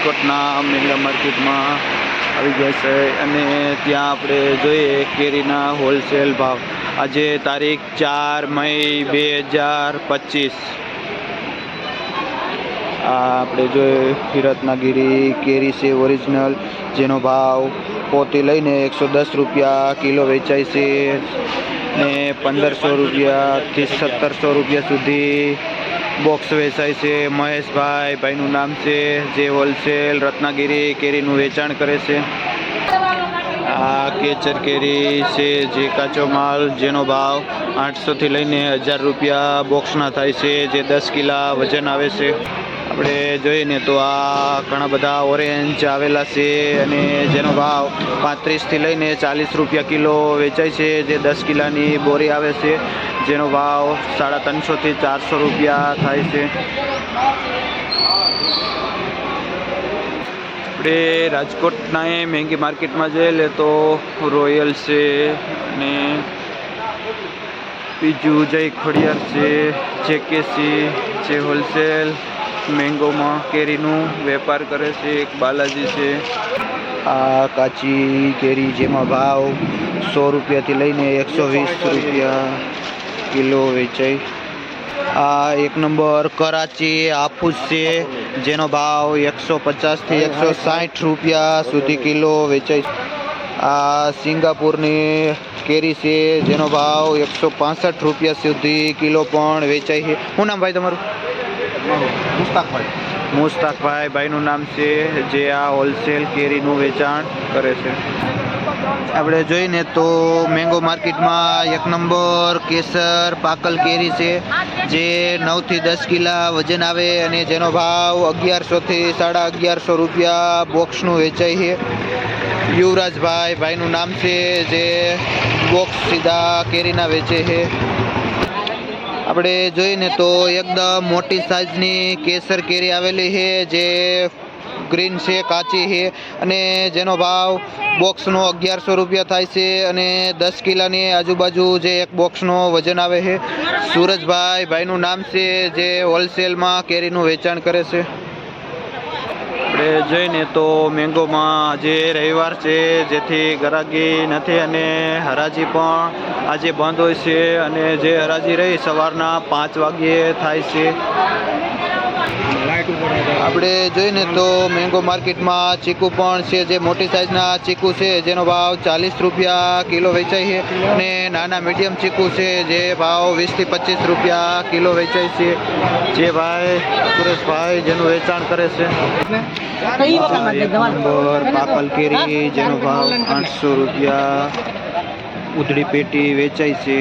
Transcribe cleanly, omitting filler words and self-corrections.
રાજકોટના મેગા માર્કેટમાં આવી ગયા છે અને ત્યાં આપણે જોઈએ કેરીના હોલસેલ ભાવ આજે તારીખ 4 મઈ 2025 આ આપણે જોઈએ રત્નાગીરી કેરી છે ઓરિજિનલ જેનો ભાવ પોતી લઈને 110 રૂપિયા કિલો વેચાય છે ને 1500 રૂપિયાથી 1700 રૂપિયા સુધી બોક્સ વેચાય છે। મહેશભાઈનું નામ છે જે હોલસેલ રત્નાગીરી કેરીનું વેચાણ કરે છે। આ કેચર કેરી છે જે કાચો માલ જેનો ભાવ 800 થી લઈને 1000 રૂપિયા બોક્સના થાય છે જે 10 કિલા વજન આવે છે। આપણે જોઈએ ને તો આ ઘણા બધા ઓરેન્જ આવેલા છે અને જેનો ભાવ 35 થી લઈને 40 રૂપિયા કિલો વેચાય છે જે 10 કિલાની બોરી આવે છે જેનો ભાવ 350 થી 400 રૂપિયા થાય છે। આપણે રાજકોટના મેંગી માર્કેટમાં જઈએ તો રોયલ છે અને બીજું જય ખોડિયાર છે જેકેસી જે હોલસેલ મેંગોમાં કેરીનું વેપાર કરે છે। એક બાલાજી છે। આ કાચી કેરી જેમાં ભાવ 100 રૂપિયાથી લઈને 120 રૂપિયા કિલો વેચાય। આ એક નંબર કરાચી હાફૂસ છે જેનો ભાવ 150 થી 160 રૂપિયા સુધી કિલો વેચાય। આ સિંગાપુરની કેરી છે જેનો ભાવ 165 રૂપિયા સુધી કિલો પણ વેચાય છે। શું નામ ભાઈ તમારું? મુસ્તાકભાઈ ભાઈનું નામ છે જે આ હોલસેલ કેરીનું વેચાણ કરે છે। આપણે જોઈને તો મેંગો માર્કેટમાં એક નંબર કેસર પાકલ કેરી છે જે 9 થી 10 કિલા વજન આવે અને જેનો ભાવ 1100 થી 1150 રૂપિયા બોક્સનું વેચાય છે। યુવરાજભાઈ ભાઈનું નામ છે જે બોક્સ સીધા કેરીના વેચે છે। આપણે જોઈએ તો એકદમ મોટી સાઈઝની કેસર કેરી આવેલી છે જે ગ્રીન છે કાચી છે અને જેનો ભાવ બોક્સનો 1100 રૂપિયા થાય છે અને 10 કિલાની આજુબાજુ જે એક બોક્સનો વજન આવે છે। સુરજભાઈ ભાઈનું નામ છે જે હોલસેલમાં કેરીનું વેચાણ કરે છે। આપણે જોઈને તો મેંગોમાં આજે રવિવાર છે જેથી ગરાગી નથી અને હરાજી પણ આજે બંધ હોય છે અને જે હરાજી રહી સવારના 5 વાગ્યે થાય છે। આપણે જોઈને તો મેંગો માર્કેટમાં ચીકુ પણ છે જે મોટી સાઈઝના ચીકુ છે જેનો ભાવ 40 રૂપિયા કિલો વેચાય છે અને નાના મીડિયમ ચીકુ છે જે ભાવ 20 થી 25 રૂપિયા કિલો વેચાય છે જે ભાઈ સુરેશભાઈ જેનું વેચાણ કરે છે। પાકલ કેરી જેનો ભાવ 800 રૂપિયા ઉધડી પેટી વેચાય છે।